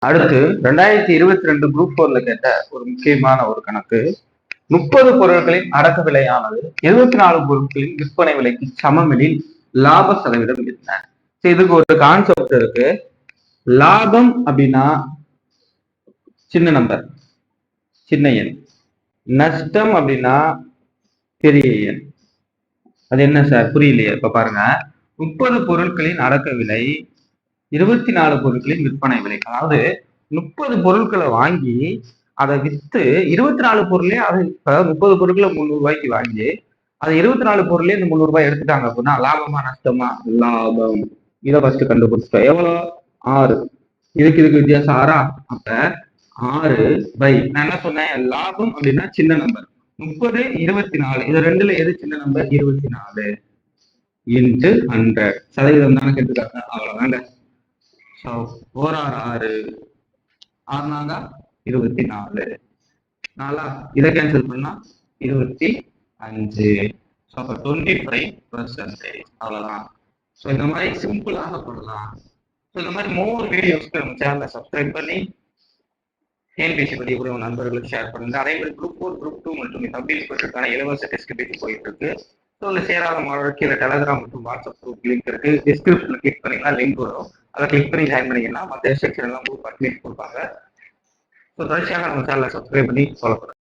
அடுத்து 2022 குரூப் 4ல கேட்ட ஒரு முக்கியமான ஒரு கணக்கு. 30 பொருட்களின் அடக்க விலையானது 24 பொருட்களின் விற்பனை விலைக்கு சமமெனில் லாப சதவீதம் என்ன? இதுக்கு ஒரு கான்செப்ட் இருக்கு. லாபம் அப்படின்னா சின்ன நம்பர், சின்ன எண். நஷ்டம் அப்படின்னா பெரிய எண். அது என்ன சார் புரியலையே? இப்ப பாருங்க, 30 பொருட்களின் அடக்க விலை, 24 பொருட்களின் விற்பனை விலை. அதாவது 30 பொருட்களை வாங்கி அதை வித்து 24 பொருளே அது இப்ப 30 பொருட்களை 300 ரூபாய்க்கு வாங்கி அதை 24 பொருளே இந்த 300 ரூபாய் எடுத்துட்டாங்க அப்படின்னா லாபமா நஷ்டமா? லாபம். இதை ஃபர்ஸ்ட் கண்டுபிடிச்சிட்டோம். எவ்வளவு? 6. இதுக்கு வித்தியாசம் 6. அப்ப 6 பை நான் என்ன சொன்னேன், லாபம் அப்படின்னா சின்ன நம்பர் 30, 24. இது ரெண்டுல எது சின்ன நம்பர்? 24 இன்ட்டு 100. சதவீதம் தானே கேட்டுருக்காங்க, அவ்வளவுதாங்க. ஸோ 4 6 6 24. நாலா இதை கேன்சல் பண்ணா 25. ஸோ அப்போ 25%. அவ்வளவுதான். ஸோ இந்த மாதிரி சிம்பிளாக பண்ணலாம். ஸோ இந்த மாதிரி மோர் வீடியோஸ்க்கு நம்ம சேனலை சப்ஸ்கிரைப் பண்ணி டிஎன்பிஎஸ்சி பற்றி கூட நண்பர்களுக்கு ஷேர் பண்ணுங்க. அதே மாதிரி குரூப் 4, குரூப் 2 மற்றும் தம்பில் பெற்றதுக்கான இலவச டெஸ்ட் பேசி போயிட்டு இருக்கு. ஸோ இந்த சேராத மாணவர்களுக்கு கீழே டெலகிராம் மற்றும் வாட்ஸ்அப் குரூப் லிங்க் இருக்கு. டிஸ்கிரிப்ஷன்ல கிளிக் பண்ணீங்கன்னா லிங்க் வரும். அதை கிளிக் பண்ணி ஜாயின் பண்ணிங்கன்னா மற்ற செக்ஷன் எல்லாம் குரூப் அட்மிட் கொடுப்பாங்க. ஸோ தொடர்ச்சியாக நம்ம சேனலை சப்ஸ்கிரைப் பண்ணி ஃபாலோ பண்ணுங்க.